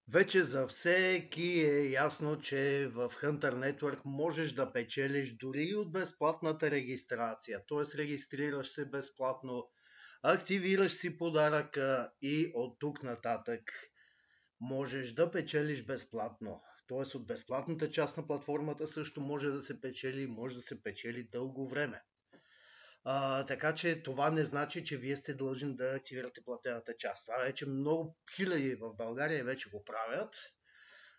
Вече за всеки е ясно, че в Hunter Network можеш да печелиш дори и от безплатната регистрация. Т.е. регистрираш се безплатно, активираш си подаръка и от тук нататък можеш да печелиш безплатно. Т.е. от безплатната част на платформата също може да се печели, може да се печели дълго време. Така че това не значи, че вие сте длъжни да активирате платената част. Това вече много хиляди в България вече го правят.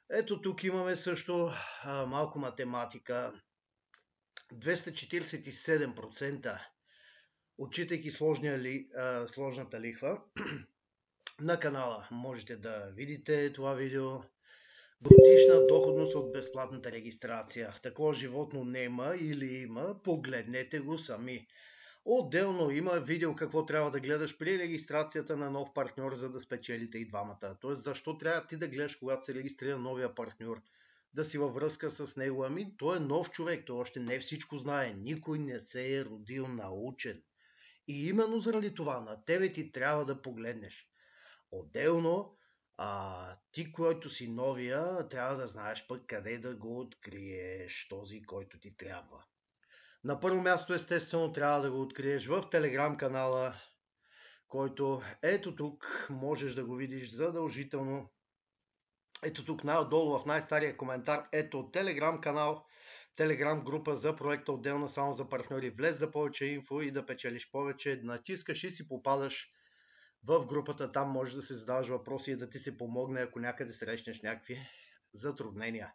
Ето тук имаме също малко математика. 247%, отчитайки сложната лихва, на канала можете да видите това видео. Годишна доходност от безплатната регистрация. Такова животно нема или има, погледнете го сами. Отделно има видео какво трябва да гледаш при регистрацията на нов партньор, за да спечелите и двамата. Тоест, защо трябва ти да гледаш, когато се регистрира новия партньор, да си във връзка с него? Ами, той е нов човек, той още не всичко знае, никой не се е родил научен. И именно заради това на тебе ти трябва да погледнеш. Отделно, ти, който си новия, трябва да знаеш пък къде да го откриеш, този, който ти трябва. На първо място, естествено, трябва да го откриеш в Telegram канала, който ето тук можеш да го видиш задължително. Ето тук най-отдолу в най-стария коментар, ето Telegram канал, Telegram група за проекта отделна само за партньори. Влез за повече инфо и да печелиш повече, натискаш и си попадаш в групата. Там можеш да се задаваш въпроси и да ти се помогне, ако някъде срещнеш някакви затруднения.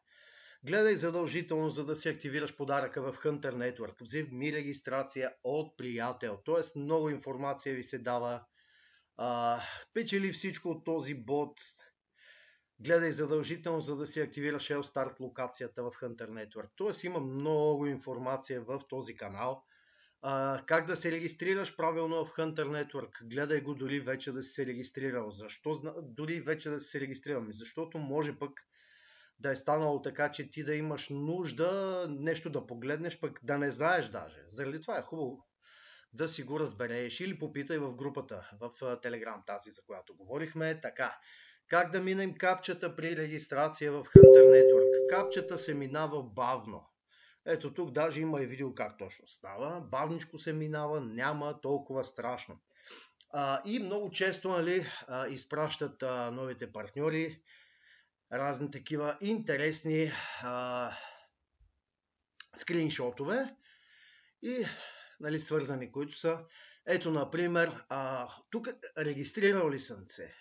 Гледай задължително, за да си активираш подаръка в Hunter Network. Вземи регистрация от приятел. Т.е. много информация ви се дава. Печели всичко от този бот. Гледай задължително, за да си активираш Shell Start локацията в Hunter Network. Т.е. има много информация в този канал. Как да се регистрираш правилно в Hunter Network? Гледай го дори вече да си се регистрирал. Защо дори вече да си се регистрирал? Защото може пък да е станало така, че ти да имаш нужда нещо да погледнеш, пък да не знаеш даже. Заради това е хубаво да си го разбереш или попитай в групата в Telegram, тази за която говорихме. Така, как да минем капчата при регистрация в Hunter Network? Капчата се минава бавно. Ето тук даже има и видео как точно става. Бавничко се минава, няма толкова страшно. И много често изпращат новите партньори разни такива интересни скриншотове и свързани, които са. Ето, например, тук регистрирал ли съм се?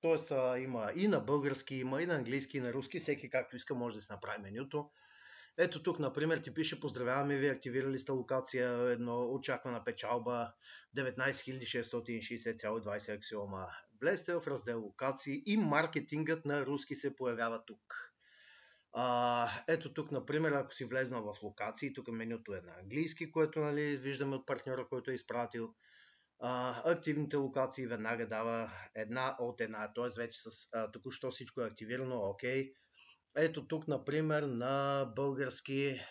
Тоест има и на български, има и на английски, и на руски, всеки както иска може да си направи менюто. Ето тук, например, ти пише: поздравяваме ви, активирали сте локация 1, очаквана печалба 19660,20 аксиома. Влезте в раздел локации и маркетингът на руски се появява тук. Ето тук, например, ако си влезнал в локации, тук менюто е на английски, което виждаме от партньора, който е изпратил. Активните локации веднага дава една от една, т.е. вече с току-що всичко е активирано, окей. Ето тук, например, на български,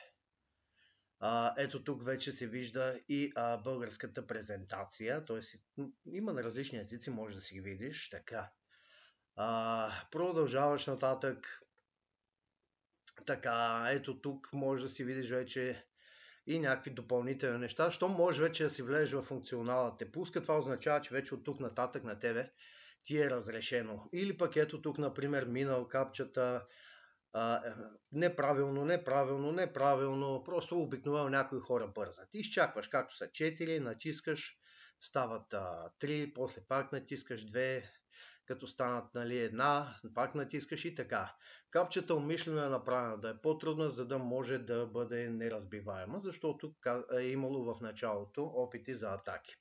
ето тук вече се вижда и българската презентация, т.е. има на различни езици, може да си ги видиш. Така, продължаваш нататък. Така, ето тук може да си видиш вече и някакви допълнителни неща. Що може вече да си влезеш в функционала те пуска, това означава, че вече от тук нататък на тебе ти е разрешено. Или пък ето тук, например, минал капчата, неправилно, просто обикновено някои хора бързат. Изчакваш както са 4, натискаш, стават 3, после пак натискаш 2, като станат една, пак натискаш и така. Капчата умишлено е направена да е по-трудна, за да може да бъде неразбиваема, защото е имало в началото опити за атаки.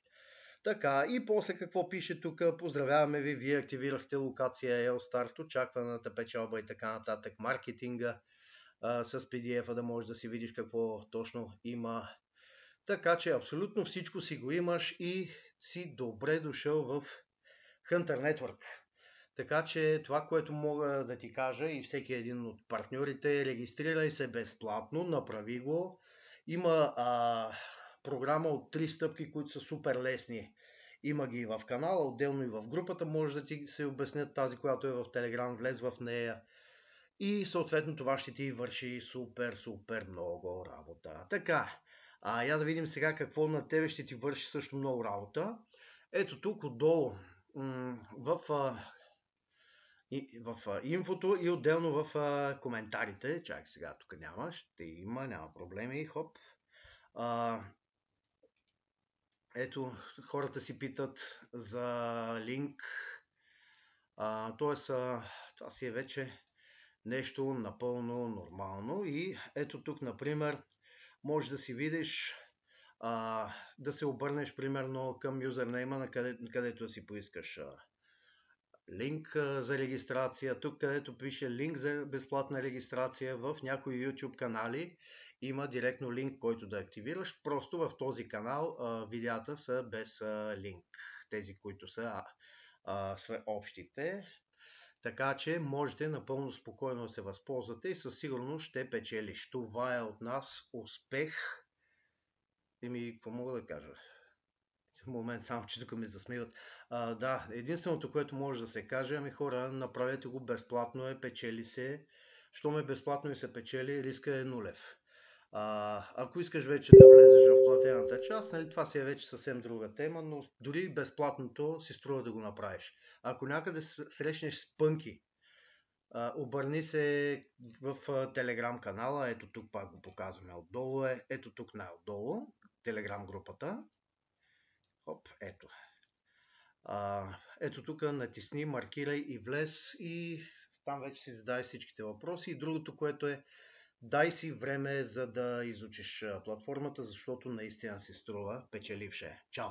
Така, и после какво пише тук? Поздравяваме ви, вие активирахте локация L-Start, очакваната печалба и така нататък, маркетинга с PDF-а, да можеш да си видиш какво точно има. Така че абсолютно всичко си го имаш и си добре дошъл в Hunter Network. Така че това, което мога да ти кажа и всеки един от партньорите, регистрирай се безплатно, направи го. Има програма от 3 стъпки, които са супер лесни Има ги в канала, отделно и в групата, може да ти се обяснят тази, която е в Телеграм, влез в нея. И съответно това ще ти върши супер много работа. Така, я да видим сега какво на тебе ще ти върши също много работа. Ето тук отдолу в инфото и отделно в коментарите. Чакай сега, тук няма, ще има, няма проблеми. Хоп. Ето, хората си питат за линк. Тоест, това си е вече нещо напълно нормално. И ето тук, например, може да си видиш, да се обърнеш примерно към юзернейма, където да си поискаш линк за регистрация. Тук, където пише линк за безплатна регистрация, в някои YouTube канали има директно линк, който да активираш. Просто в този канал видеята са без линк. Тези, които са общите. Така че можете напълно спокойно да се възползвате и със сигурност ще печелиш. Това е от нас успех. Какво мога да кажа? В момент само, че тук ми засмиват. Да, единственото, което може да се каже, хора, направете го безплатно, печели се. Щом е безплатно и се печели, риска е нулев. Ако искаш вече да влезеш в платената част, това си е вече съвсем друга тема, но дори безплатното си струва да го направиш. Ако някъде срещнеш спънки, обърни се в Телеграм канала, ето тук пак го показваме отдолу, ето тук най-отдолу, Телеграм групата. Хоп, ето. Ето тук натисни, маркирай и влез и там вече си задай всичките въпроси. И другото, което е, дай си време за да изучиш платформата, защото наистина си струва, печеливше. Чао!